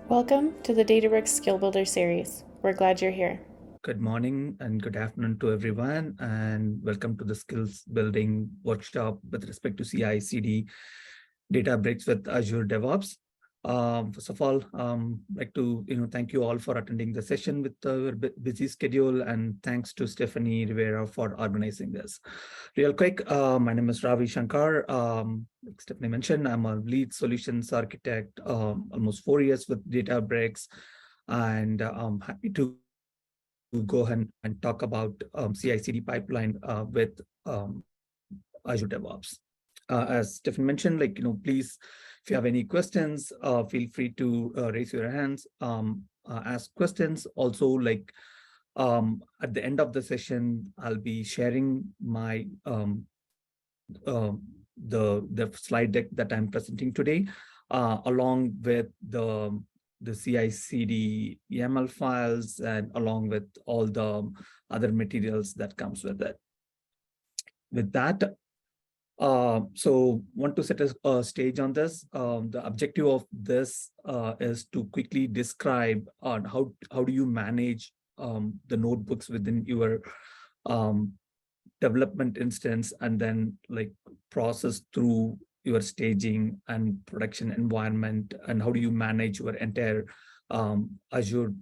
Welcome to the Databricks Skill Builder series. We're glad you're here. Good morning and good afternoon to everyone, and welcome to the skills building workshop with respect to CI/CD Databricks with Azure DevOps. First of all, like to thank you all for attending the session with our busy schedule, and thanks to Stephanie Rivera for organizing this. Real quick, my name is Ravi Shankar. Like Stephanie mentioned, I'm a lead solutions architect, almost 4 years with Databricks, and I'm happy to go ahead and talk about CI/CD pipeline with Azure DevOps. As Stephen mentioned, please, if you have any questions, feel free to raise your hands, ask questions. Also, at the end of the session, I'll be sharing my the slide deck that I'm presenting today, along with the CI/CD YAML files, and along with all the other materials that comes with it. With that, so want to set a stage on this. The objective of this is to quickly describe on how do you manage the notebooks within your development instance, and then process through your staging and production environment, and how do you manage your entire Azure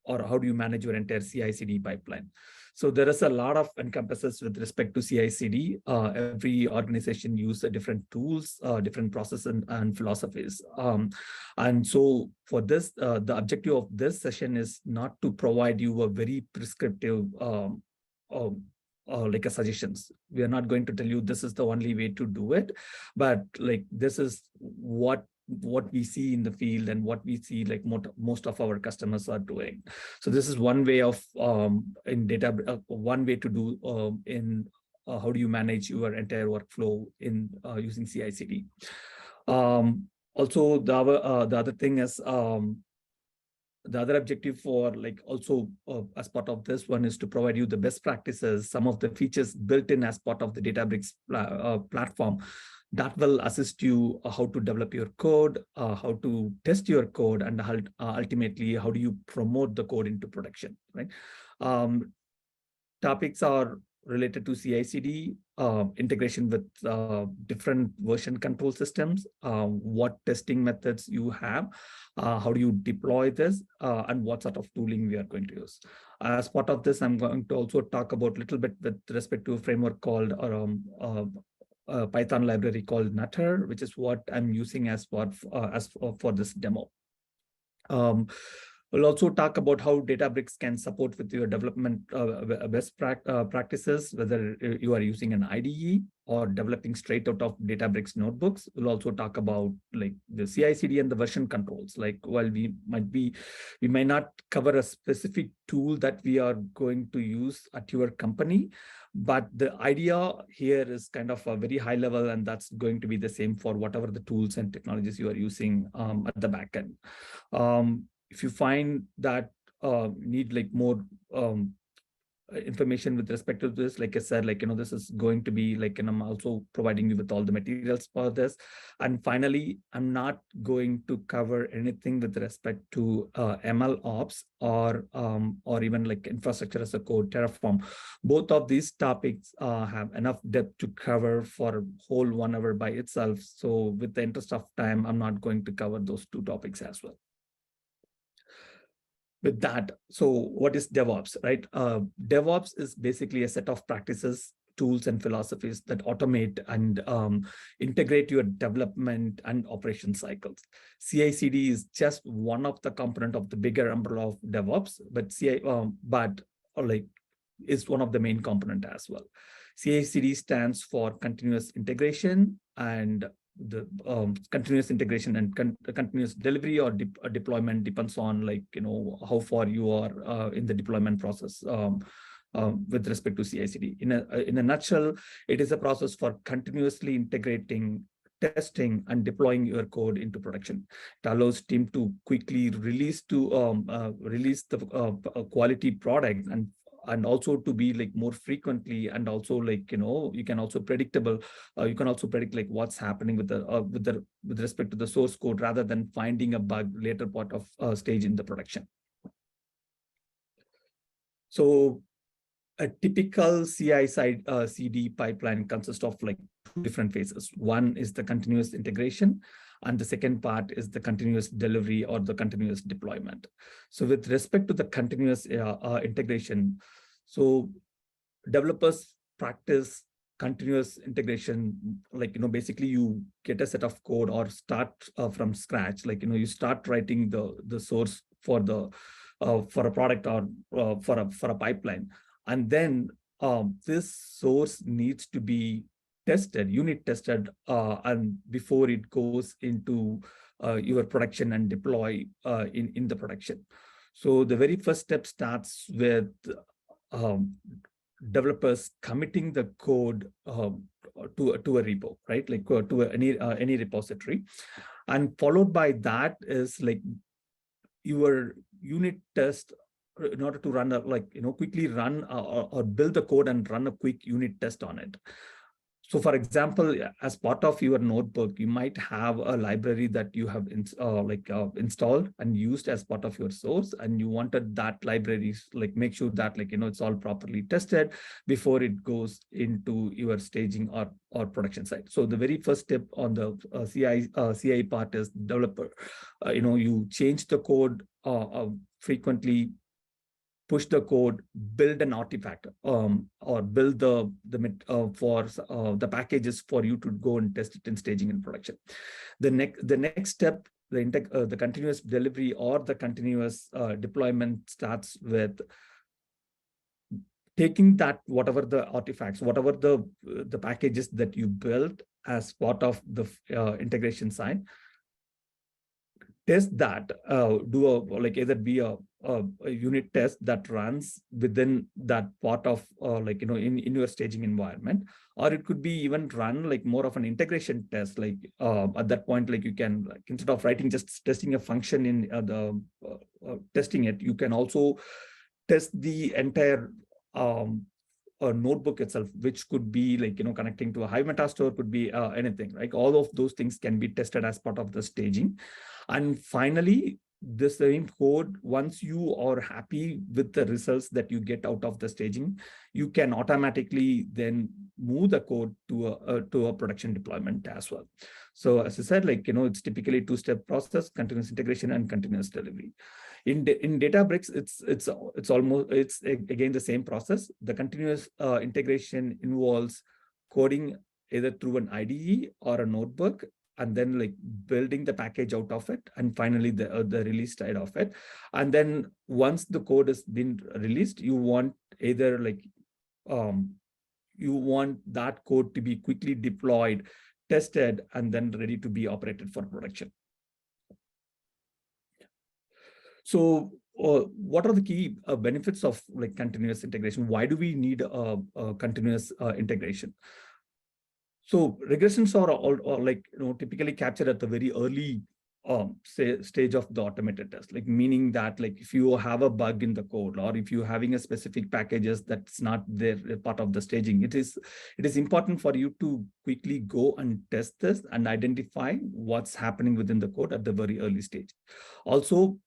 or how do you manage your entire CI/CD pipeline. So there is a lot of encompasses with respect to CI/CD. Every organization uses different tools, different processes and philosophies. And so for this, the objective of this session is not to provide you a very prescriptive like a suggestions. We are not going to tell you this is the only way to do it, but this is what we see in the field and what we see most of our customers are doing. So this is one way of in data, one way to do in how do you manage your entire workflow in using CI/CD. Also, the other thing is the other objective for also as part of this one is to provide you the best practices, some of the features built in as part of the Databricks platform that will assist you how to develop your code, how to test your code, and ultimately how do you promote the code into production, right? Topics are related to CI/CD, integration with different version control systems, what testing methods you have, how do you deploy this, and what sort of tooling we are going to use. As part of this, I'm going to also talk about a little bit with respect to a framework called Python library called Nutter, which is what I'm using as for this demo. We'll also talk about how Databricks can support with your development best practices, whether you are using an IDE or developing straight out of Databricks notebooks. We'll also talk about the CI/CD and the version controls. While we might not cover a specific tool that we are going to use at your company, but the idea here is kind of a very high level, and that's going to be the same for whatever the tools and technologies you are using at the back end. If you find that need more information with respect to this, like I said, this is going to be I'm also providing you with all the materials for this. And finally, I'm not going to cover anything with respect to ML ops or even infrastructure as a code, Terraform. Both of these topics have enough depth to cover for a whole 1 hour by itself. So with the interest of time, I'm not going to cover those two topics as well. With that, so what is DevOps, right? DevOps is basically a set of practices, tools, and philosophies that automate and integrate your development and operation cycles. CI/CD is just one of the component of the bigger umbrella of DevOps, but is one of the main component as well. CI/CD stands for continuous integration, and the continuous integration and continuous delivery or deployment depends on how far you are in the deployment process with respect to CI/CD. In a nutshell, it is a process for continuously integrating, testing, and deploying your code into production. It allows team to quickly release the quality product and and also to be like more frequently, and also like, you can also predictable, you can also predict like what's happening with with respect to the source code, rather than finding a bug later part of stage in the production. So a typical CI side CD pipeline consists of like two different phases. One is the continuous integration, and the second part is the continuous delivery or the continuous deployment. So with respect to the continuous integration, so developers practice continuous integration, like, basically you get a set of code or start from scratch, like, you start writing the source for for a product, or for a pipeline, and then this source needs to be tested, unit tested, and before it goes into your production and deploy in the production. So the very first step starts with um, developers committing the code to a repo, right? Like to any repository, and followed by that is like your unit test, in order to run quickly run or build the code and run a quick unit test on it. So for example, as part of your notebook, you might have a library that you have installed and used as part of your source, and you wanted that library, like, make sure that it's all properly tested before it goes into your staging or production side. So the very first step on the CI part is developer. You change the code frequently, push the code, build an artifact, or build the packages for you to go and test it in staging and production. The next step, the continuous delivery or the continuous deployment, starts with taking that, whatever the artifacts, whatever the packages that you built as part of the integration side, test that, either be a unit test that runs within that part of in your staging environment, or it could be even run like more of an integration test, like at that point, like you can, like, instead of writing just testing a function in testing it, you can also test the entire notebook itself, which could be like connecting to a Hive metastore, could be anything, right? All of those things can be tested as part of the staging. And finally, the same code, once you are happy with the results that you get out of the staging, you can automatically then move the code to a production deployment as well. So as I said, it's typically a two-step process: continuous integration and continuous delivery. In Databricks, it's again the same process. The continuous integration involves coding either through an IDE or a notebook, and then like building the package out of it, and finally the release side of it. And then once the code has been released, you want either you want that code to be quickly deployed, tested, and then ready to be operated for production. So what are the key benefits of like continuous integration? Why do we need a continuous integration? So regressions are typically captured at the very early stage of the automated test, like meaning that like if you have a bug in the code, or if you're having a specific packages that's not there part of the staging, it is important for you to quickly go and test this and identify what's happening within the code at the very early stage. Also,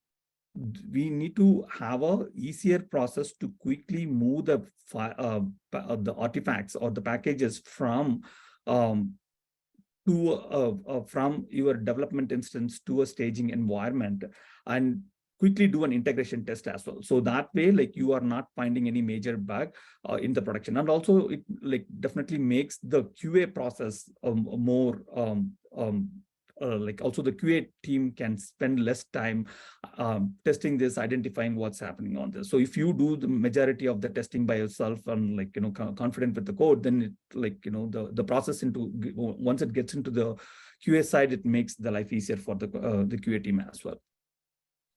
we need to have a easier process to quickly move the artifacts or the packages from your development instance to a staging environment, and quickly do an integration test as well. So that way, like you are not finding any major bug in the production. And also it like definitely makes the QA process more also the QA team can spend less time testing this, identifying what's happening on this. So if you do the majority of the testing by yourself and confident with the code, then it the process once it gets into the QA side, it makes the life easier for the QA team as well.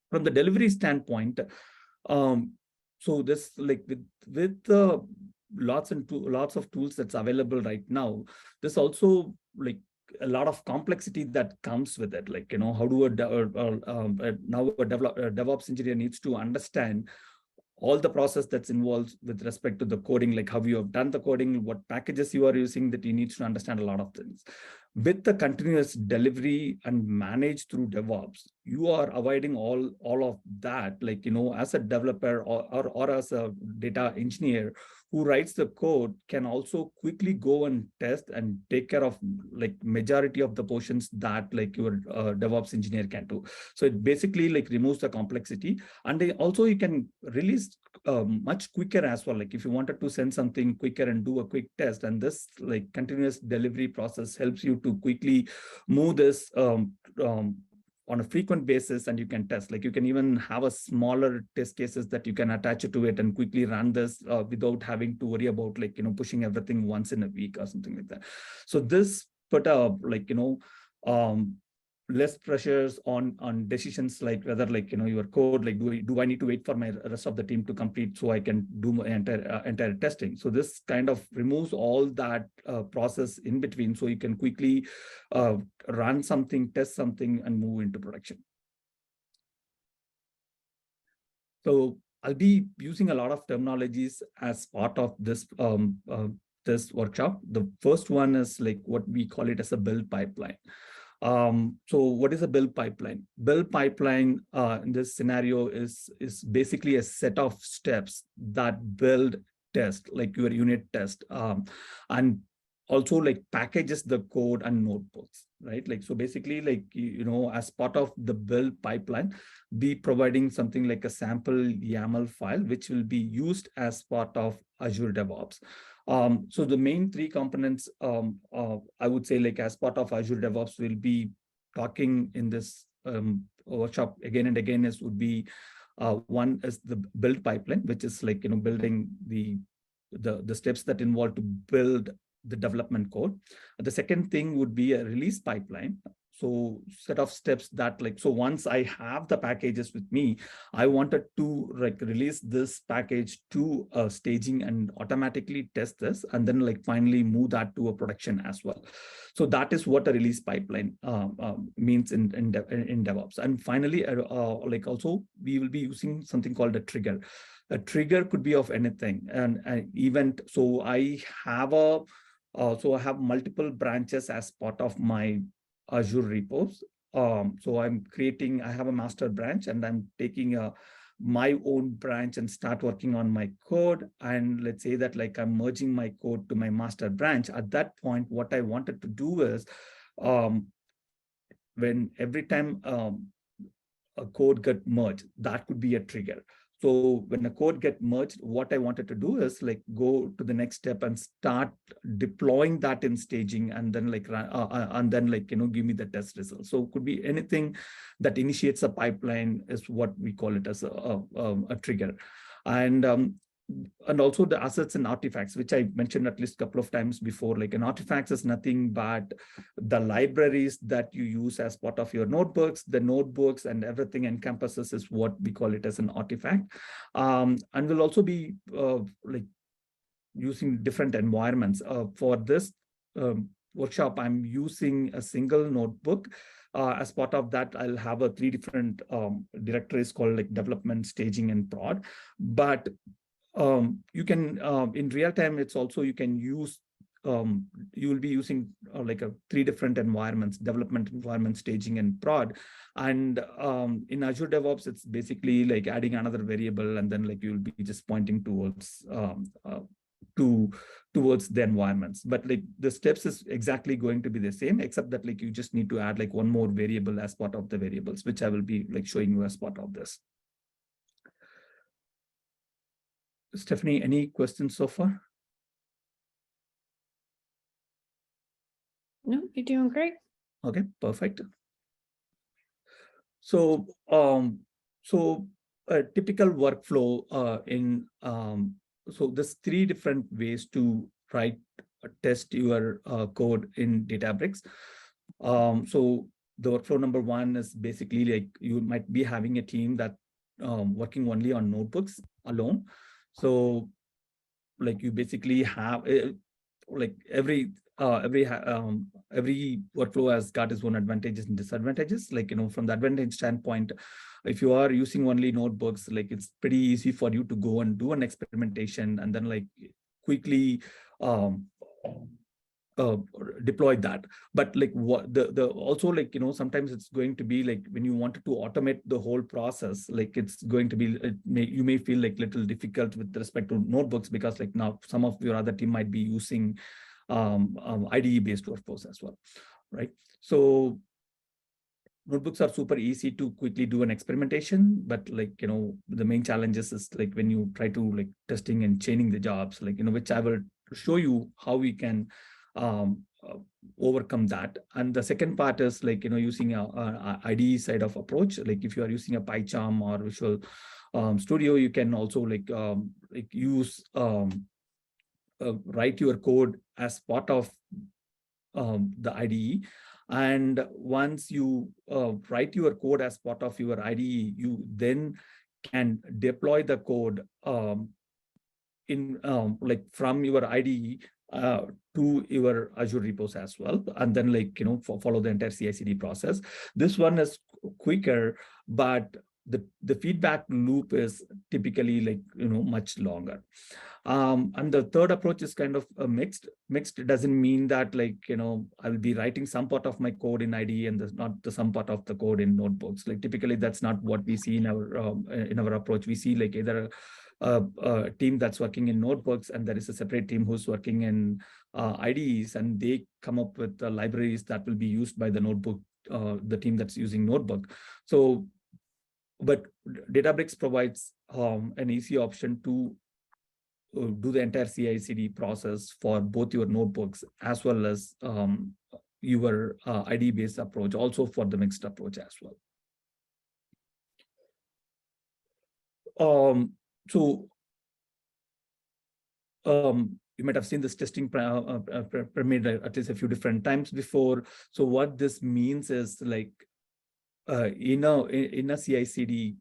From the delivery standpoint, so this with lots of tools that's available right now, there's also a lot of complexity that comes with it. How do now a DevOps engineer needs to understand all the process that's involved with respect to the coding, like how you have done the coding, what packages you are using, that you need to understand a lot of things. With the continuous delivery and managed through DevOps, you are avoiding all of that. Like, as a developer or as a data engineer who writes the code can also quickly go and test and take care of like majority of the portions that like your DevOps engineer can do. So it basically like removes the complexity, and also you can release much quicker as well. Like if you wanted to send something quicker and do a quick test, and this like continuous delivery process helps you to quickly move this on a frequent basis, and you can test. Like you can even have a smaller test cases that you can attach it to it and quickly run this without having to worry about like pushing everything once in a week or something like that. So this put a like less pressures on decisions, like whether like your code, like do I need to wait for my rest of the team to complete so I can do my entire testing. So this kind of removes all that process in between, so you can quickly run something, test something, and move into production. So I'll be using a lot of terminologies as part of this this workshop. The first one is like what we call it as a build pipeline. So what is a build pipeline? Build pipeline in this scenario is basically a set of steps that build test, like your unit test, and also like packages the code and notebooks, right? Like, so basically like, as part of the build pipeline, be providing something like a sample YAML file, which will be used as part of Azure DevOps. So the main three components, I would say, like as part of Azure DevOps, we'll be talking in this workshop again and again, would be one is the build pipeline, which is like building the steps that involve to build the development code. The second thing would be a release pipeline. So set of steps that like, so once I have the packages with me, I wanted to like release this package to staging and automatically test this, and then like finally move that to a production as well. So that is what a release pipeline means in DevOps. And finally, like also we will be using something called a trigger. A trigger could be of anything, and an event. So I have I have multiple branches as part of my Azure repos. So I have a master branch, and I'm taking my own branch and start working on my code. And let's say that like I'm merging my code to my master branch. At that point, what I wanted to do is when every time a code get merged, that could be a trigger. So when a code get merged, what I wanted to do is like go to the next step and start deploying that in staging, and then like give me the test results. So it could be anything that initiates a pipeline is what we call it as a trigger. And also the assets and artifacts, which I mentioned at least a couple of times before. Like an artifact is nothing but the libraries that you use as part of your notebooks. The notebooks and everything encompasses is what we call it as an artifact. And we'll also be like using different environments. For this workshop, I'm using a single notebook. As part of that, I'll have 3 different directories called like development, staging, and prod. But you can in real time, it's also you can use you will be using like 3 different environments: development environment, staging, and prod. And in Azure DevOps, it's basically like adding another variable, and then like you'll be just pointing towards towards the environments. But like the steps is exactly going to be the same, except that like you just need to add like one more variable as part of the variables, which I will be like showing you as part of this. Stephanie, any questions so far? No, you're doing great. Okay, perfect. So, a typical workflow so there's 3 different ways to write test your code in Databricks. So the workflow number 1 is basically like you might be having a team that working only on notebooks alone. So like you basically have like every workflow has got its own advantages and disadvantages. Like, from the advantage standpoint, if you are using only notebooks, like it's pretty easy for you to go and do an experimentation and then like quickly um, uh, deploy that. But like what the also, like, sometimes it's going to be like when you wanted to automate the whole process, like it's going to be, you may feel like little difficult with respect to notebooks, because like now some of your other team might be using IDE based workflows as well, right? So notebooks are super easy to quickly do an experimentation, but like, the main challenges is like when you try to like testing and chaining the jobs, like, which I will show you how we can um, uh, overcome that. And the second part is like, using a IDE side of approach. Like if you are using a PyCharm or Visual Studio, you can also like use write your code as part of the IDE. And once you write your code as part of your IDE, you then can deploy the code in like from your IDE to your Azure repos as well, and then like follow the entire CI/CD process. This one is quicker, but the feedback loop is typically like much longer. And the third approach is kind of a mixed. Mixed doesn't mean that like I'll be writing some part of my code in IDE and there's not the some part of the code in notebooks. Like typically that's not what we see in our approach. We see like either a team that's working in notebooks and there is a separate team who's working in IDEs, and they come up with libraries that will be used by the notebook, the team that's using notebook. So, but Databricks provides an easy option to do the entire CI/CD process for both your notebooks as well as your IDE-based approach, also for the mixed approach as well. So you might have seen this testing pyramid at least a few different times before. So what this means is like in a CI/CD,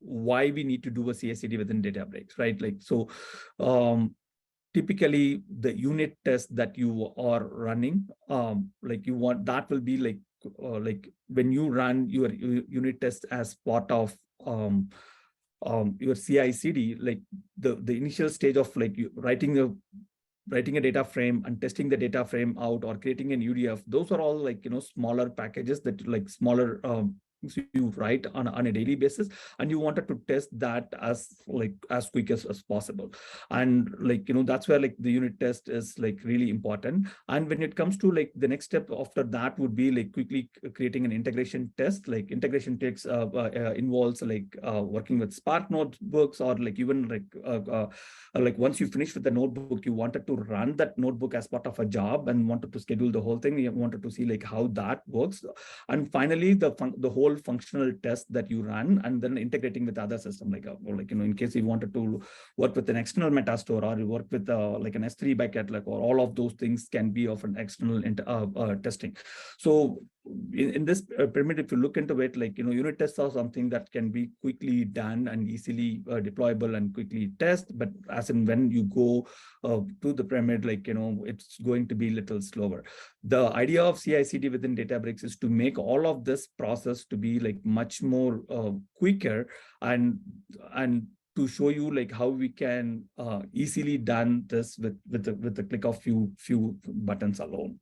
why we need to do a CI/CD within Databricks, right? Like so, typically the unit test that you are running, like you want that will be like when you run your unit test as part of your CI/CD, like the initial stage of like you writing a data frame and testing the data frame out or creating an UDF, those are all like smaller packages that like smaller so you write on a daily basis, and you wanted to test that as quick as possible. And like that's where like the unit test is like really important. And when it comes to like the next step after that would be like quickly creating an integration test. Like integration takes involves like working with Spark notebooks, or like even like once you finish with the notebook, you wanted to run that notebook as part of a job and wanted to schedule the whole thing. You wanted to see like how that works. And finally, the whole functional test that you run, and then integrating with other system, like in case you wanted to work with an external metastore, or you work with like an S3 bucket, like, or all of those things can be of an external testing. So in this pyramid, if you look into it, like unit tests are something that can be quickly done and easily deployable and quickly test. But as in when you go to the pyramid, like it's going to be a little slower. The idea of CI/CD within Databricks is to make all of this process to be like much more quicker, and to show you like how we can easily done this with the click of few buttons alone.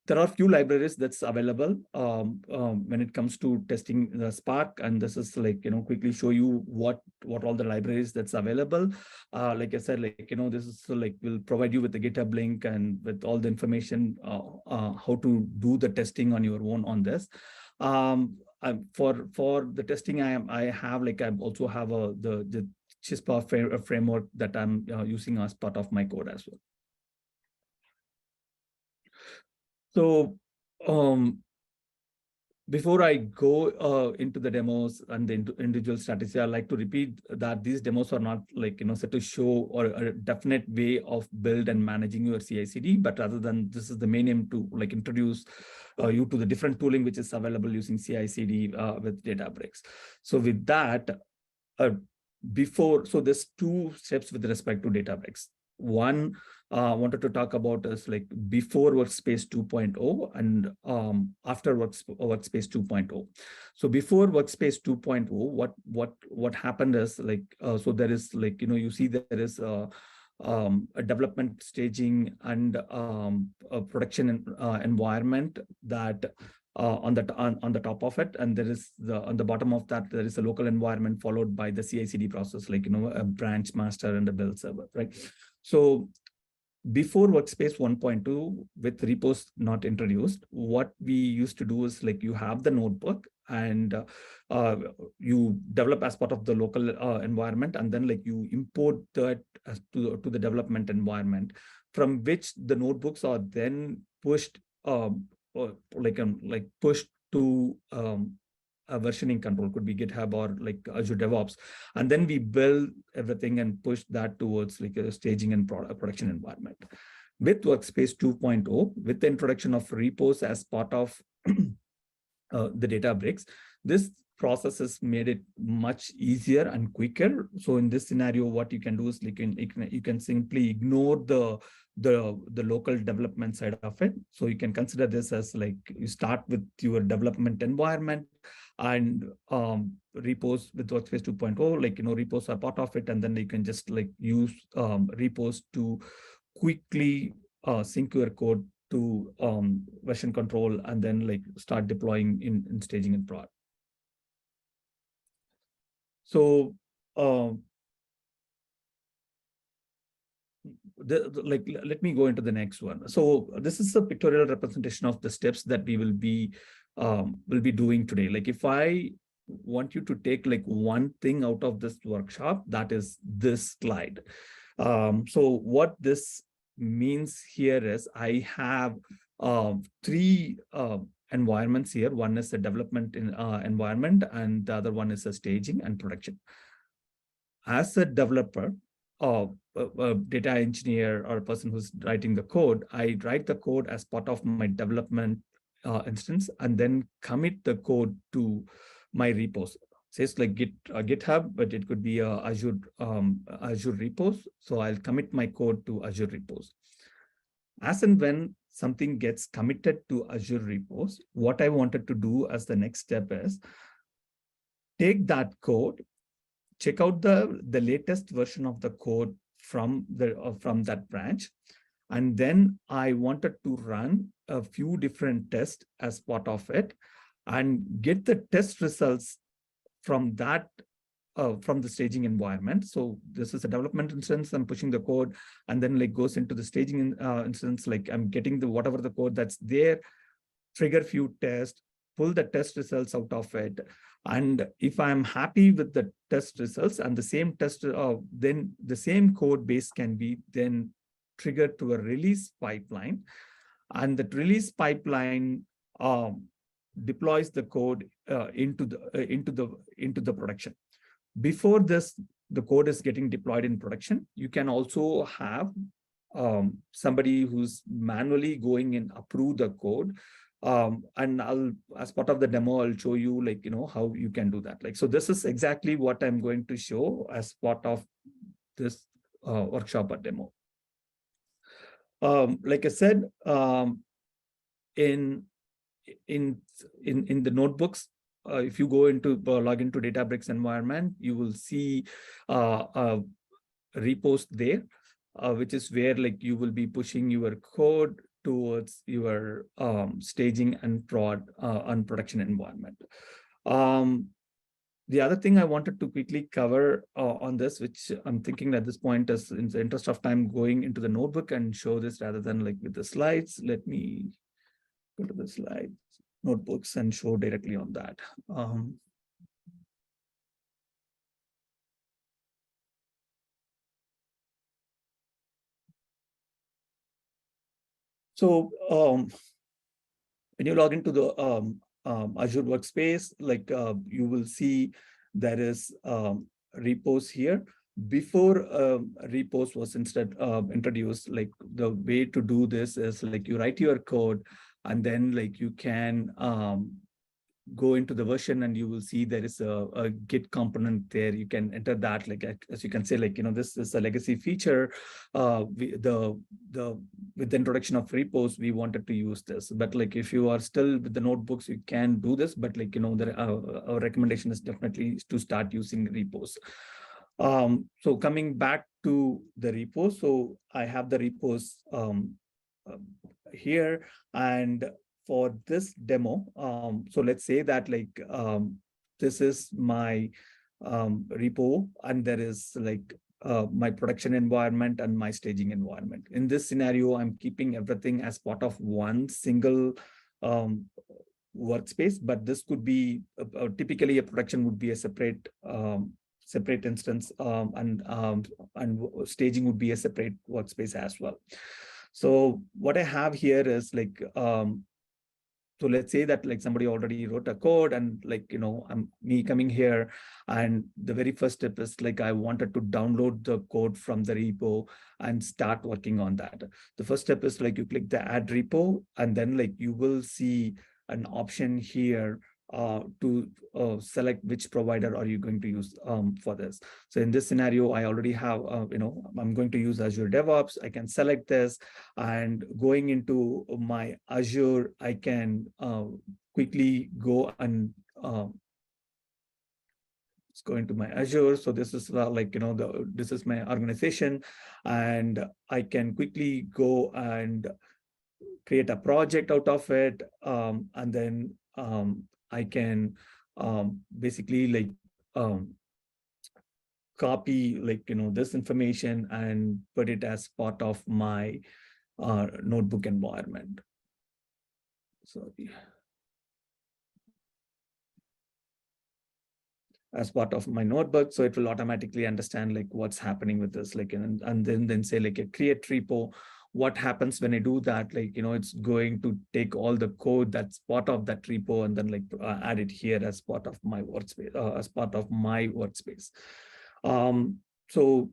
There are few libraries that's available when it comes to testing the Spark, and this is like quickly show you what all the libraries that's available. Like I said, like this is like will provide you with the GitHub link and with all the information how to do the testing on your own on this. For the testing, I also have the Chispa framework that I'm using as part of my code as well. So before I go into the demos and the individual strategy, I'd like to repeat that these demos are not like set to show or a definite way of build and managing your CI/CD, but rather than this is the main aim to like introduce you to the different tooling which is available using CI/CD with Databricks. So with that, before, so there's two steps with respect to Databricks. One I wanted to talk about is like before Workspace 2.0 and after Workspace 2.0. So before Workspace 2.0, what happened is like so there is like you see there is a development staging and a production environment that on the top of it, and there is on the bottom of that there is a local environment followed by the CI/CD process, like a branch master and a build server, right? So before Workspace 1.2, with repos not introduced, what we used to do is like you have the notebook and you develop as part of the local environment, and then like you import that as to the development environment, from which the notebooks are then pushed like pushed to a versioning control, could be GitHub or like Azure DevOps, and then we build everything and push that towards like a staging and production environment. With Workspace 2.0, with the introduction of repos as part of the Databricks, this process has made it much easier and quicker. So in this scenario, what you can do is you can simply ignore the local development side of it. So you can consider this as like you start with your development environment, and repos with Workspace 2.0, like repos are part of it, and then you can just like use repos to quickly sync your code to version control, and then like start deploying in staging and prod. So let me go into the next one. So this is a pictorial representation of the steps that we will be doing today. Like if I want you to take like one thing out of this workshop, that is this slide. So what this means here is I have three environments here. One is the development environment, and the other one is a staging and production. As a developer, a data engineer, or a person who's writing the code, I write the code as part of my development instance, and then commit the code to my repos. So it's like GitHub, but it could be Azure repos. So I'll commit my code to Azure repos. As and when something gets committed to Azure repos, what I wanted to do as the next step is take that code, check out the latest version of the code from that branch, and then I wanted to run a few different tests as part of it, and get the test results from that from the staging environment. So this is a development instance. I'm pushing the code, and then like goes into the staging instance. Like I'm getting whatever the code that's there, trigger few tests, pull the test results out of it. And if I'm happy with the test results and the same test, then the same code base can be then triggered to a release pipeline. And that release pipeline deploys the code into the production. Before this, the code is getting deployed in production, you can also have somebody who's manually going and approve the code. And as part of the demo, I'll show you like, how you can do that. Like, so this is exactly what I'm going to show as part of this workshop or demo. Like I said, in the notebooks, if you go into log into Databricks environment, you will see repos there, which is where like you will be pushing your code towards your staging and prod and production environment. The other thing I wanted to quickly cover on this, which I'm thinking at this point is in the interest of time going into the notebook and show this rather than like with the slides. Let me go to the slide notebooks and show directly on that. So when you log into the Azure Workspace, like you will see there is repos here. Before repos was instead introduced, like the way to do this is like you write your code, and then like you can go into the version and you will see there is a Git component there. You can enter that, like as you can say, like, this is a legacy feature. With the introduction of repos, we wanted to use this. But like if you are still with the notebooks, you can do this. But like, our recommendation is definitely to start using repos. So coming back to the repos, so I have the repos here, and for this demo, so let's say that like this is my repo, and there is like my production environment and my staging environment. In this scenario, I'm keeping everything as part of one single workspace, but this could be typically a production would be a separate instance, and staging would be a separate workspace as well. So what I have here is like, so let's say that like somebody already wrote a code, and like, I'm me coming here, and the very first step is like, I wanted to download the code from the repo and start working on that. The first step is like, you click the add repo, and then like you will see an option here to select which provider are you going to use for this. So in this scenario, I already have, I'm going to use Azure DevOps. I can select this, and going into my Azure, I can quickly go and let's go into my Azure. So this is like, this is my organization, and I can quickly go and create a project out of it, and then I can basically like copy like, this information and put it as part of my notebook environment. Sorry. As part of my notebook, so it will automatically understand like what's happening with this, like, and then say like a create repo. What happens when I do that? Like, it's going to take all the code that's part of that repo and then like add it here as part of my workspace. So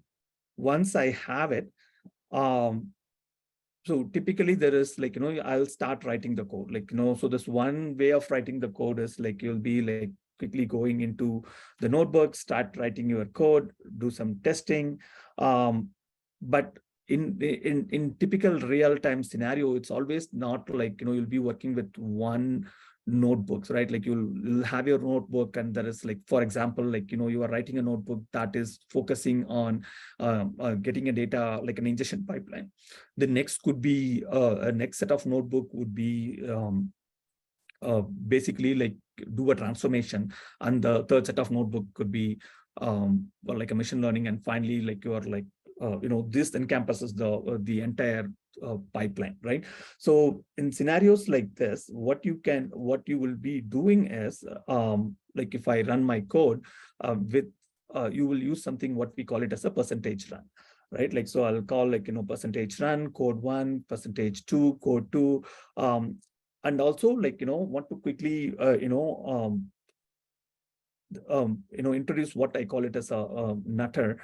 once I have it, so typically there is like, I'll start writing the code, like, so this one way of writing the code is like, you'll be like quickly going into the notebook, start writing your code, do some testing. But in typical real-time scenario, it's always not like, you'll be working with one notebooks, right? Like you'll have your notebook, and there is like, for example, like, you are writing a notebook that is focusing on getting a data, like an ingestion pipeline. The next could be a next set of notebook would be basically like do a transformation, and the third set of notebook could be well, like a machine learning, and finally like you are like this encompasses the entire pipeline, right? So in scenarios like this, what you will be doing is like if I run my code with you will use something what we call it as a percentage run, right? Like, so I'll call like, percentage run code 1, percentage 2 code 2, and also like, want to quickly introduce what I call it as a nutter.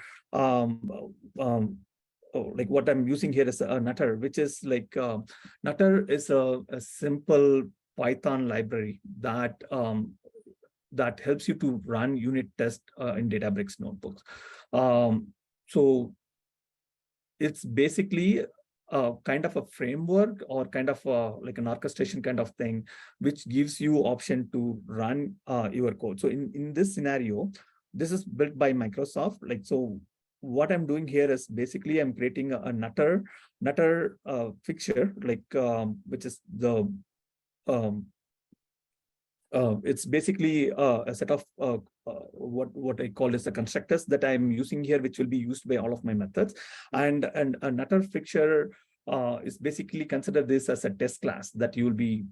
Like what I'm using here is a nutter, which is like nutter is a simple Python library that that helps you to run unit test in Databricks notebooks. So it's basically kind of a framework, or kind of like an orchestration kind of thing, which gives you option to run your code. So in this scenario, this is built by Microsoft. Like, so what I'm doing here is basically I'm creating a nutter fixture, like which is the it's basically a set of what I call as the constructors that I'm using here, which will be used by all of my methods. And a nutter fixture is basically consider this as a test class that you'll be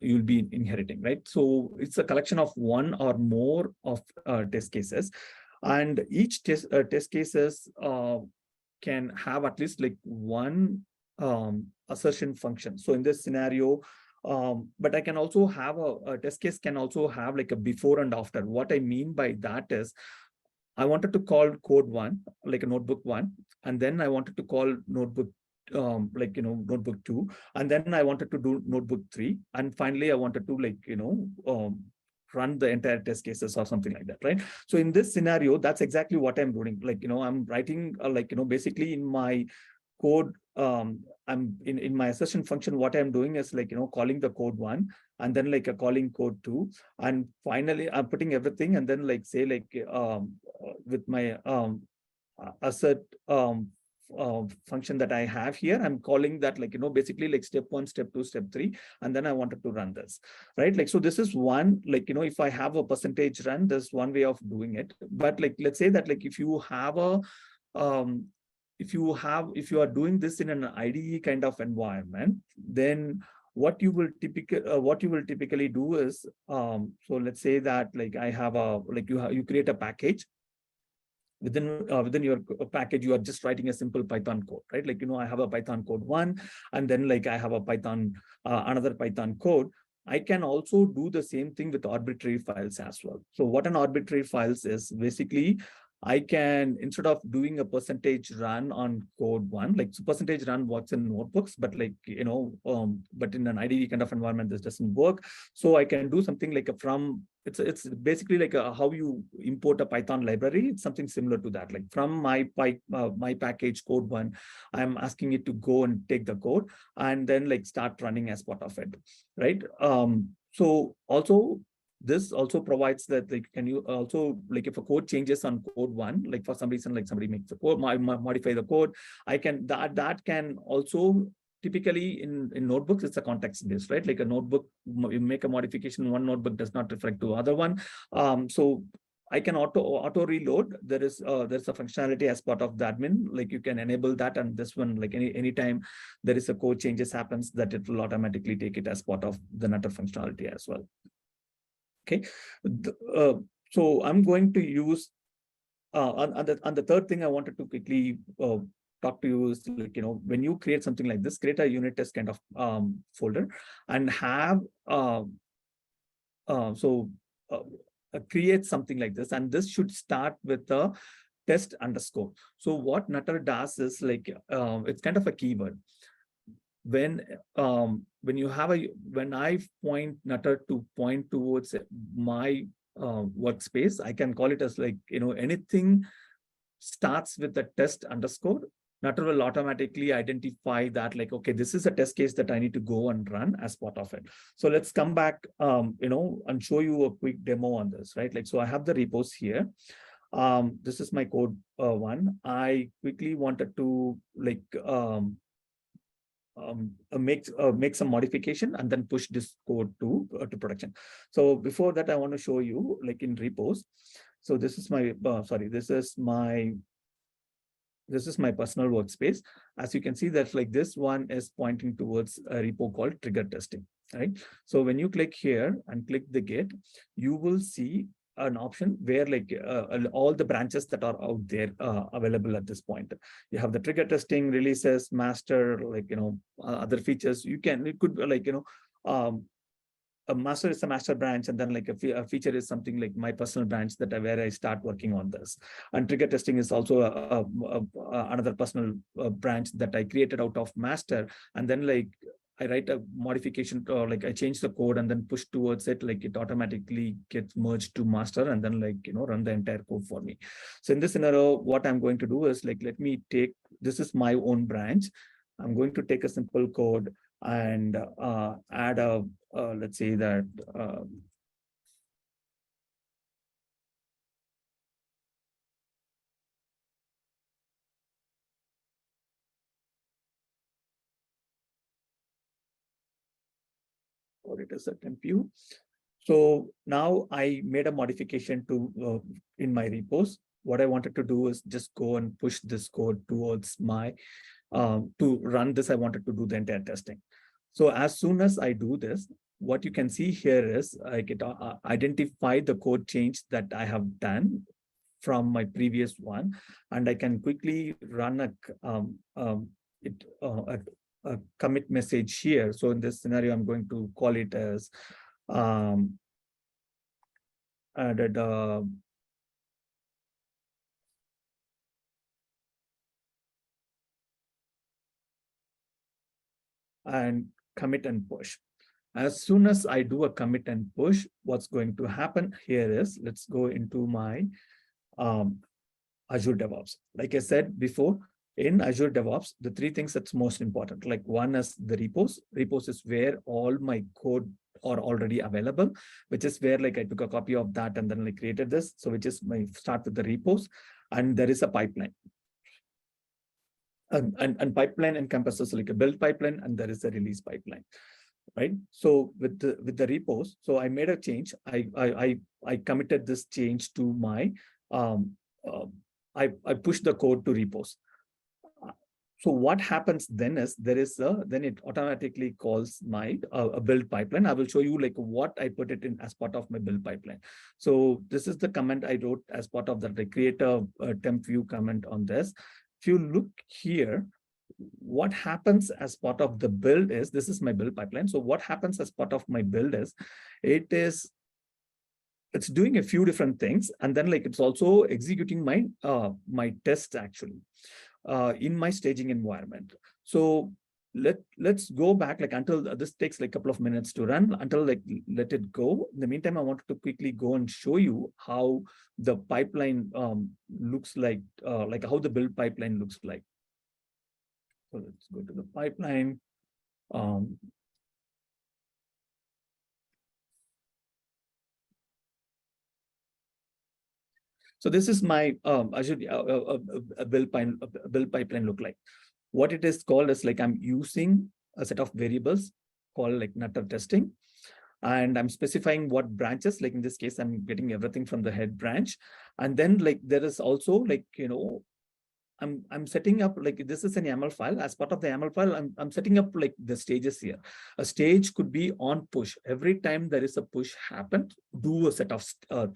inheriting, right? So it's a collection of one or more of test cases, and each test cases can have at least like one assertion function. So in this scenario, but I can also have a test case can also have like a before and after. What I mean by that is, I wanted to call code 1, like a notebook 1, and then I wanted to call notebook notebook 2, and then I wanted to do notebook 3, and finally I wanted to run the entire test cases or something like that, right? So in this scenario, that's exactly what I'm doing. I'm writing basically in my code. I'm in my assertion function. What I'm doing is calling the code 1, and then calling code 2, and finally I'm putting everything, and then with my assert function that I have here, I'm calling that basically step 1, step 2, step 3, and then I wanted to run this, right? So this is one, if I have a percentage run, there's one way of doing it. But let's say that if you have a um, if you are doing this in an IDE kind of environment, then what you will typically do is, so let's say that I have a you create a package. Within your package, you are just writing a simple Python code, right? I have a Python code 1, and then I have a Python another Python code. I can also do the same thing with arbitrary files as well. So what an arbitrary files is, basically I can, instead of doing a percentage run on code 1, so percentage run works in notebooks, but but in an IDE kind of environment, this doesn't work. So I can do something it's basically how you import a Python library. It's something similar to that. From my package code 1, I'm asking it to go and take the code and then start running as part of it, right? So also this also provides that can you also if a code changes on code 1, for some reason somebody makes the code, modify the code, I can that can also, typically in notebooks, it's a context based, right? A notebook, you make a modification, one notebook does not reflect to other one. So I can auto reload. There's a functionality as part of the admin, you can enable that, and this one, anytime there is a code changes happens, that it will automatically take it as part of the Nutter functionality as well. Okay, so I'm going to use on the third thing I wanted to quickly talk to you is when you create something like this, create a unit test kind of folder, and have so create something like this, and this should start with the test underscore. So what Nutter does is it's kind of a keyword. When I point Nutter to point towards my workspace, I can call it as anything starts with the test underscore, Nutter will automatically identify that okay, this is a test case that I need to go and run as part of it. So let's come back and show you a quick demo on this, right? So I have the repos here. This is my code 1. I quickly wanted to make some modification and then push this code to production. So before that, I want to show you in repos. So this is my this is my personal workspace. As you can see that this one is pointing towards a repo called trigger testing, right? So when you click here and click the git, you will see an option where all the branches that are out there available at this point. You have the trigger testing, releases, master, other features. It could a master is a master branch, and then a feature is something like my personal branch where I start working on this. And trigger testing is also another personal branch that I created out of master, and then I write a modification or I change the code and then push towards it, it automatically gets merged to master and then run the entire code for me. So in this scenario, what I'm going to do is let me take, this is my own branch. I'm going to take a simple code and add a let's say that or it is a temp view. So now I made a modification to in my repos. What I wanted to do is just go and push this code towards my to run this. I wanted to do the entire testing. So as soon as I do this, what you can see here is I get identify the code change that I have done from my previous one, and I can quickly run a commit message here. So in this scenario, I'm going to call it as added and commit and push. As soon as I do a commit and push, what's going to happen here is, let's go into my Azure DevOps. Like I said before, in Azure DevOps, the three things that's most important, like one is the repos. Repos is where all my code are already available, which is where like I took a copy of that and then like created this. So which is my start with the repos, and there is a pipeline. And pipeline encompasses like a build pipeline, and there is a release pipeline, right? So with the repos, so I made a change. I committed this change to my I pushed the code to repos. So what happens then is then it automatically calls my a build pipeline. I will show you like what I put it in as part of my build pipeline. So this is the comment I wrote as part of that. I create a temp view comment on this. If you look here, what happens as part of the build is, this is my build pipeline. So what happens as part of my build is, it's doing a few different things, and then like it's also executing my my tests actually in my staging environment. So let's go back like until this takes like a couple of minutes to run, until like let it go. In the meantime, I wanted to quickly go and show you how the pipeline looks like how the build pipeline looks like. So let's go to the pipeline. So this is my Azure build pipeline look like. What it is called is like I'm using a set of variables called like nutter testing, and I'm specifying what branches. Like in this case, I'm getting everything from the head branch, and then like there is also like I'm setting up like this is an YAML file. As part of the YAML file, I'm setting up like the stages here. A stage could be on push. Every time there is a push happens, do a set of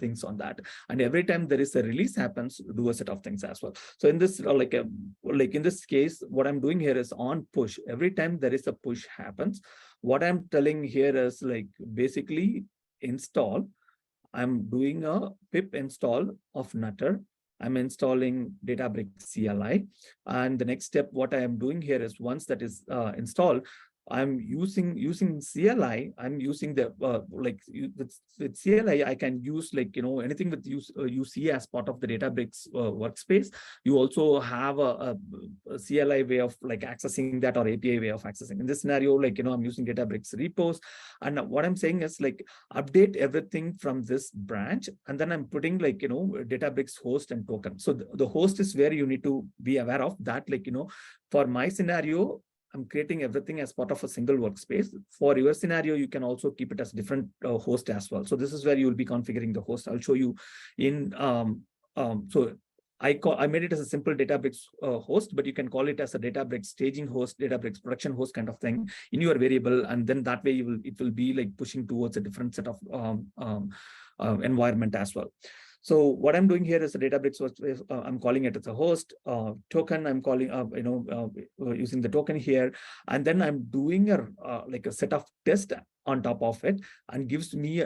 things on that, and every time there is a release happens, do a set of things as well. So in this like in this case, what I'm doing here is on push. Every time there is a push happens, what I'm telling here is like basically install. I'm doing a pip install of Nutter. I'm installing Databricks CLI. And the next step, what I am doing here is once that is installed, I'm using CLI. I'm using the with CLI, I can use like anything with UC as part of the Databricks workspace. You also have a CLI way of like accessing that, or API way of accessing. In this scenario, like I'm using Databricks repos, and what I'm saying is like update everything from this branch, and then I'm putting like Databricks host and token. So the host is where you need to be aware of that. Like for my scenario, I'm creating everything as part of a single workspace. For your scenario, you can also keep it as different host as well. So this is where you will be configuring the host. I'll show you in so I made it as a simple Databricks host, but you can call it as a Databricks staging host, Databricks production host kind of thing in your variable, and then that way it will be like pushing towards a different set of environment as well. So what I'm doing here is a Databricks workspace. I'm calling it as a host token. I'm calling using the token here, and then I'm doing like a set of tests on top of it, and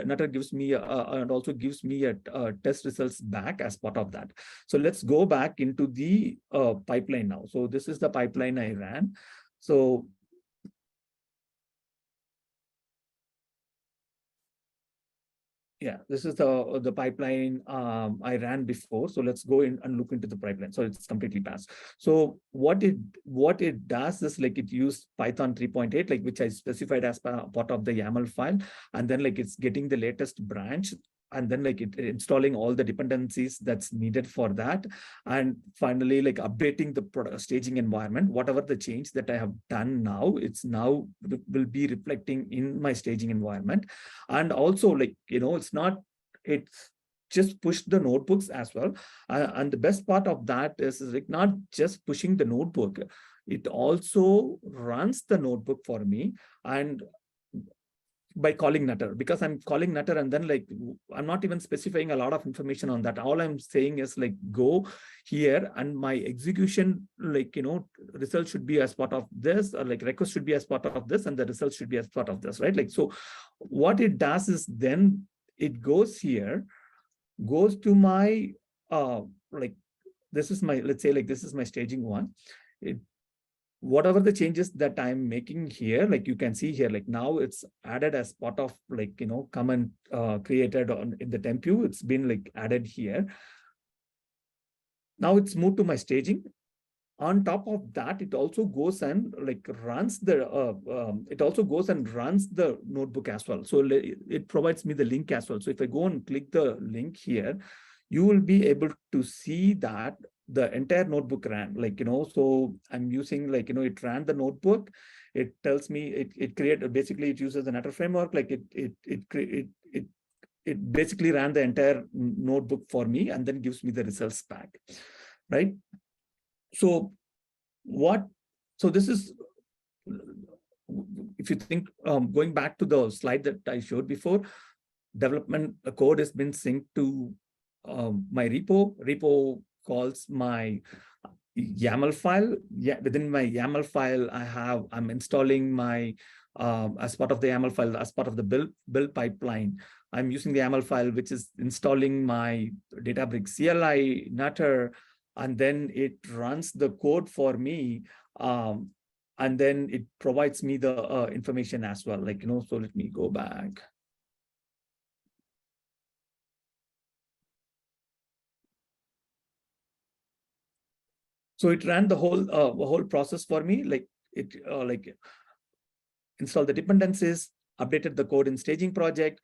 Nutter gives me and also gives me a test results back as part of that. So let's go back into the pipeline now. So this is the pipeline I ran. So yeah, this is the pipeline I ran before. So let's go in and look into the pipeline. So it's completely passed. So what it does is like it used Python 3.8, like which I specified as part of the YAML file, and then like it's getting the latest branch, and then like it installing all the dependencies that's needed for that, and finally like updating the staging environment. Whatever the change that I have done now, it's now will be reflecting in my staging environment. And also like it's just push the notebooks as well, and the best part of that is like not just pushing the notebook, it also runs the notebook for me, and by calling Nutter, because I'm calling Nutter, and then like I'm not even specifying a lot of information on that. All I'm saying is like go here, and my execution like result should be as part of this, or like request should be as part of this, and the result should be as part of this, right? Like so what it does is then it goes here, goes to my like this is my, let's say like this is my staging one. whatever the changes that I'm making here, like you can see here, like now it's added as part of like, comment created in the temp view. It's been like added here. Now it's moved to my staging. On top of that, it also goes and like runs the notebook as well. So it provides me the link as well. So if I go and click the link here, you will be able to see that the entire notebook ran, like, so I'm using like, it ran the notebook. It tells me it create, basically it uses the Nutter framework. Like it basically ran the entire notebook for me and then gives me the results back, right? So this is, if you think, going back to the slide that I showed before, development code has been synced to my repo. Repo calls my YAML file. Yeah, within my YAML file, I'm installing my as part of the YAML file, as part of the build pipeline. I'm using the YAML file, which is installing my Databricks CLI, Nutter, and then it runs the code for me. And then it provides me the information as well. Like, so let me go back. So it ran the whole process for me. Like it installed the dependencies, updated the code in staging project,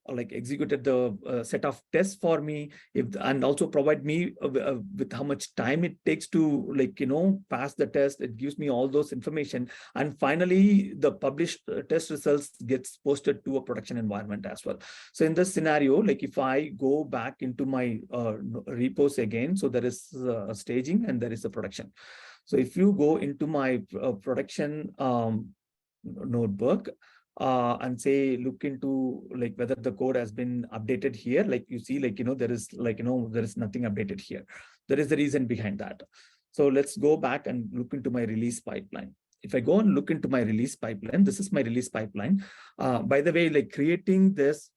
like executed the set of tests for me, and also provide me with how much time it takes to like, pass the test. It gives me all those information. And finally, the published test results gets posted to a production environment as well. So in this scenario, like if I go back into my repos again, so there is a staging and there is a production. So if you go into my production notebook, and say, look into like whether the code has been updated here, like you see, like, there is like, there is nothing updated here. There is the reason behind that. So let's go back and look into my release pipeline. If I go and look into my release pipeline, this is my release pipeline. By the way, like creating this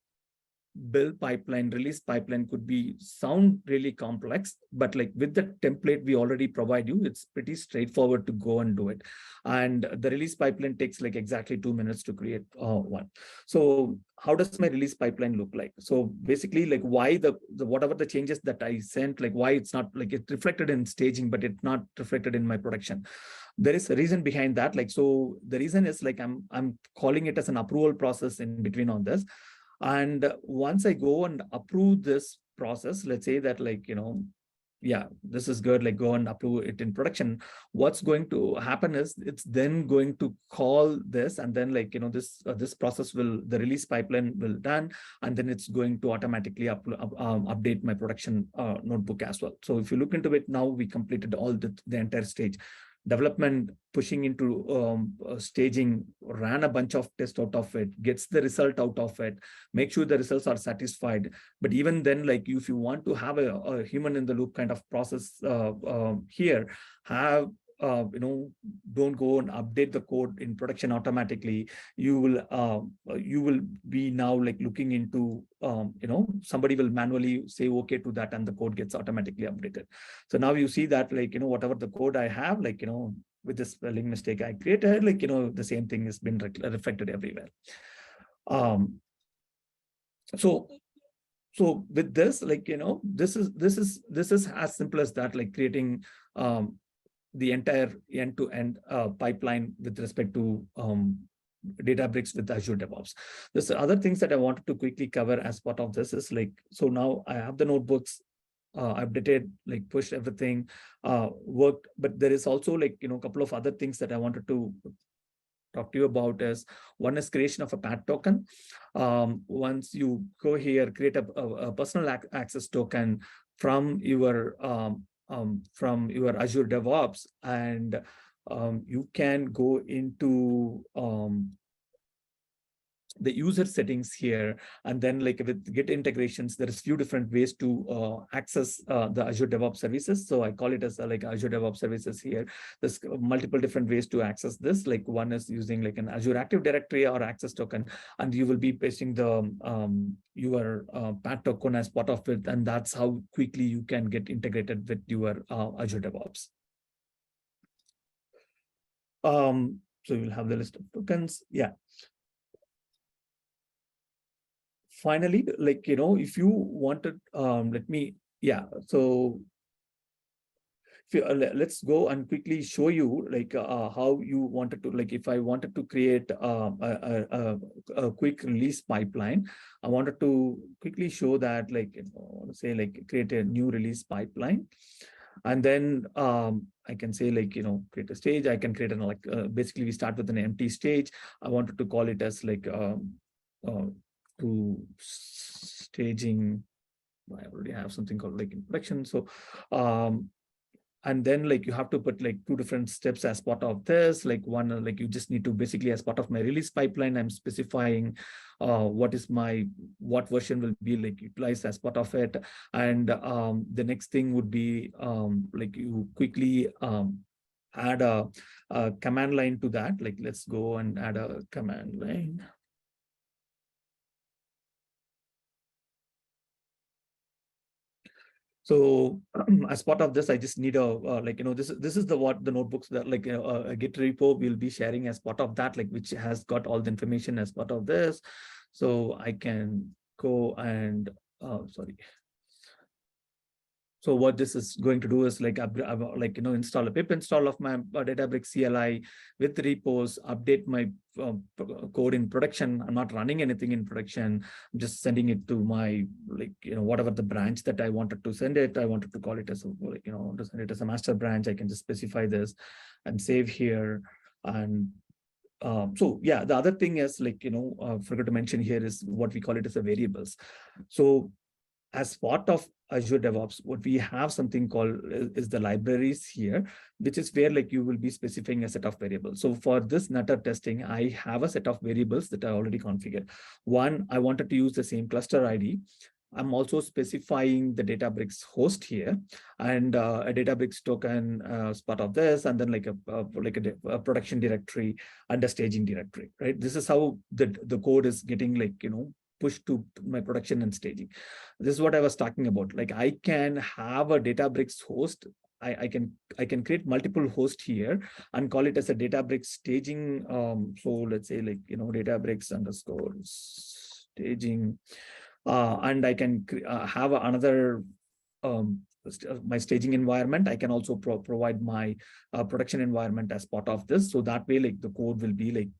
build pipeline, release pipeline could be sound really complex, but like with the template we already provide you, it's pretty straightforward to go and do it. And the release pipeline takes like exactly 2 minutes to create one. So how does my release pipeline look like? So basically, like why the whatever the changes that I sent, like why it's not like it reflected in staging, but it's not reflected in my production. There is a reason behind that. Like, so the reason is like I'm calling it as an approval process in between on this. And once I go and approve this process, let's say that like, yeah, this is good, like go and approve it in production. What's going to happen is it's then going to call this, and then like, this process will, the release pipeline will done, and then it's going to automatically update my production notebook as well. So if you look into it now, we completed all the entire stage. Development, pushing into staging, ran a bunch of tests out of it, gets the result out of it, make sure the results are satisfied. But even then, like if you want to have a human in the loop kind of process here, have don't go and update the code in production automatically. You will be now like looking into somebody will manually say okay to that, and the code gets automatically updated. So now you see that like whatever the code I have, like with the spelling mistake I created, like the same thing has been reflected everywhere. So with this, like this is as simple as that, like creating the entire end-to-end pipeline with respect to Databricks with Azure DevOps. There's other things that I wanted to quickly cover as part of this is like, so now I have the notebooks updated, like pushed everything, worked, but there is also like, a couple of other things that I wanted to talk to you about. Is one is creation of a PAT token. Once you go here, create a personal access token from your Azure DevOps, and you can go into the user settings here, and then like with Git integrations, there is few different ways to access the Azure DevOps services. So I call it as like Azure DevOps services here. There's multiple different ways to access this. Like one is using like an Azure Active Directory or access token, and you will be pasting the your PAT token as part of it, and that's how quickly you can get integrated with your Azure DevOps. So you'll have the list of tokens. Yeah. Finally, like, if you wanted, so let's go and quickly show you like how you wanted to, like, if I wanted to create a quick release pipeline, I wanted to quickly show that, like, say, like, create a new release pipeline. And then I can say, like, create a stage. I can create an, like, basically we start with an empty stage. I wanted to call it as like to staging. I already have something called like in production. So and then, like, you have to put like two different steps as part of this. Like one, like, you just need to basically, as part of my release pipeline, I'm specifying what version will be like utilized as part of it. And the next thing would be like you quickly add a command line to that. Like, let's go and add a command line. So as part of this, I just need a this is the what the notebooks that, like, a Git repo we'll be sharing as part of that, like, which has got all the information as part of this. So I can go and sorry. So what this is going to do is, like, install a pip install of my Databricks CLI with repos, update my code in production. I'm not running anything in production. I'm just sending it to my, like, whatever the branch that I wanted to send it. I wanted to call it as a, like, to send it as a master branch. I can just specify this and save here. And so yeah, the other thing is, like, forgot to mention here is what we call it as a variables. So as part of Azure DevOps, what we have something called is the libraries here, which is where, like, you will be specifying a set of variables. So for this Nutter testing, I have a set of variables that I already configured. One, I wanted to use the same cluster ID. I'm also specifying the Databricks host here, and a Databricks token as part of this, and then like a production directory and a staging directory, right? This is how the code is getting, like, pushed to my production and staging. This is what I was talking about. Like, I can have a Databricks host. I can create multiple hosts here and call it as a Databricks staging. So let's say, like, Databricks underscore staging, and I can have another my staging environment. I can also provide my production environment as part of this. So that way, like, the code will be like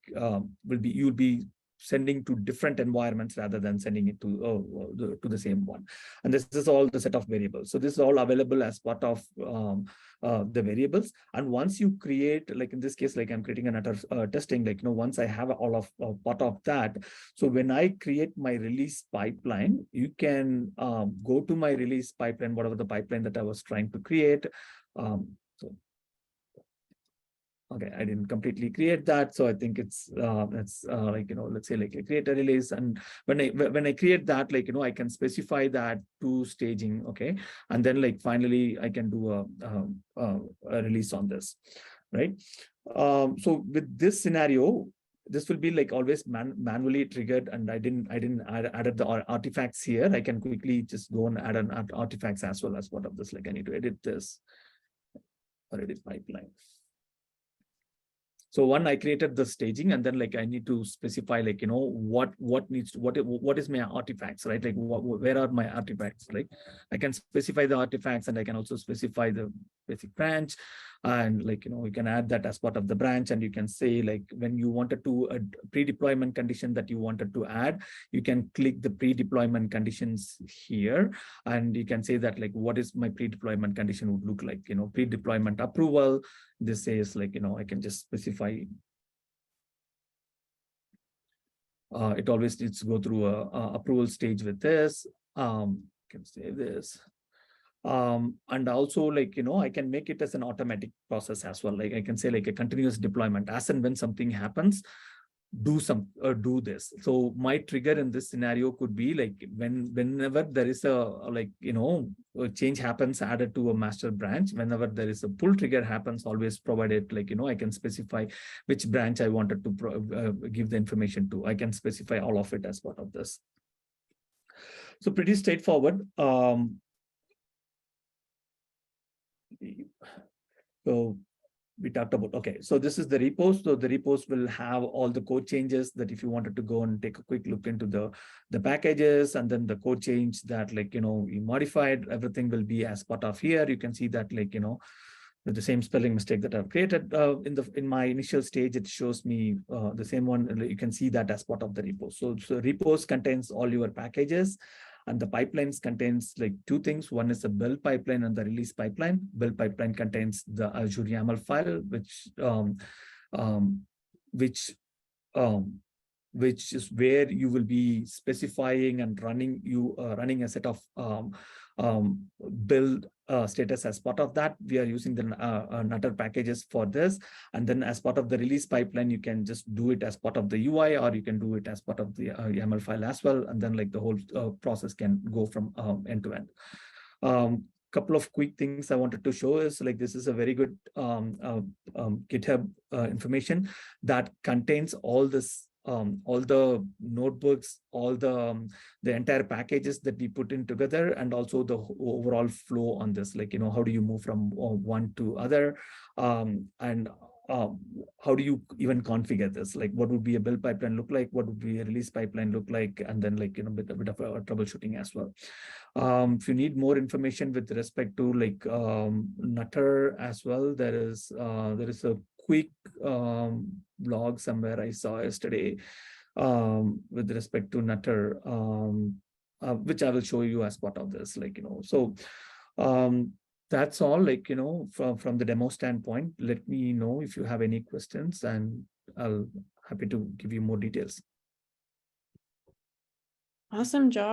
you'll be sending to different environments rather than sending it to the same one. And this is all the set of variables. So this is all available as part of the variables. And once you create, like in this case, like I'm creating another testing, like, once I have all of part of that. So when I create my release pipeline, you can go to my release pipeline, whatever the pipeline that I was trying to create. Okay, I didn't completely create that, so I think it's like, let's say, like, I create a release, and when I create that, like, I can specify that to staging, okay, and then, like, finally I can do a release on this, right? So with this scenario, this will be like always manually triggered, and I didn't added the artifacts here. I can quickly just go and add an artifacts as well as part of this. Like, I need to edit this or edit pipeline. So one, I created the staging, and then, like, I need to specify, like, what is my artifacts, right? Like, where are my artifacts? Like, I can specify the artifacts, and I can also specify the basic branch, and, like, you can add that as part of the branch. And you can say, like, when you wanted to a pre-deployment condition that you wanted to add, you can click the pre-deployment conditions here, and you can say that, like, what is my pre-deployment condition would look like, pre-deployment approval. This says, like, I can just specify. It always needs to go through a approval stage with this. Can save this. And also, like, I can make it as an automatic process as well. Like, I can say, like, a continuous deployment, as and when something happens, do this. So my trigger in this scenario could be like whenever there is a change happens added to a master branch. Whenever there is a pull trigger happens, always provided, like, I can specify which branch I wanted to give the information to. I can specify all of it as part of this. So pretty straightforward. So we talked about. Okay, so this is the repos. So the repos will have all the code changes that if you wanted to go and take a quick look into the packages, and then the code change that we modified, everything will be as part of here. You can see that with the same spelling mistake that I've created in my initial stage, it shows me the same one. You can see that as part of the repos. So repos contains all your packages, and the pipelines contains two things. One is the build pipeline and the release pipeline. Build pipeline contains the Azure YAML file, which is where you will be specifying and running a set of build status. As part of that, we are using the Nutter packages for this. And then as part of the release pipeline, you can just do it as part of the UI, or you can do it as part of the YAML file as well. And then the whole process can go from end to end. Couple of quick things I wanted to show is this is a very good GitHub information that contains all this, all the notebooks, all the entire packages that we put in together, and also the overall flow on this. How do you move from one to other, and how do you even configure this? What would be a build pipeline look like? What would be a release pipeline look like? And then a bit of troubleshooting as well. If you need more information with respect to Nutter as well, there is a quick blog somewhere I saw yesterday with respect to Nutter, which I will show you as part of this. So that's all. From the demo standpoint, let me know if you have any questions, and I'll happy to give you more details. Awesome job.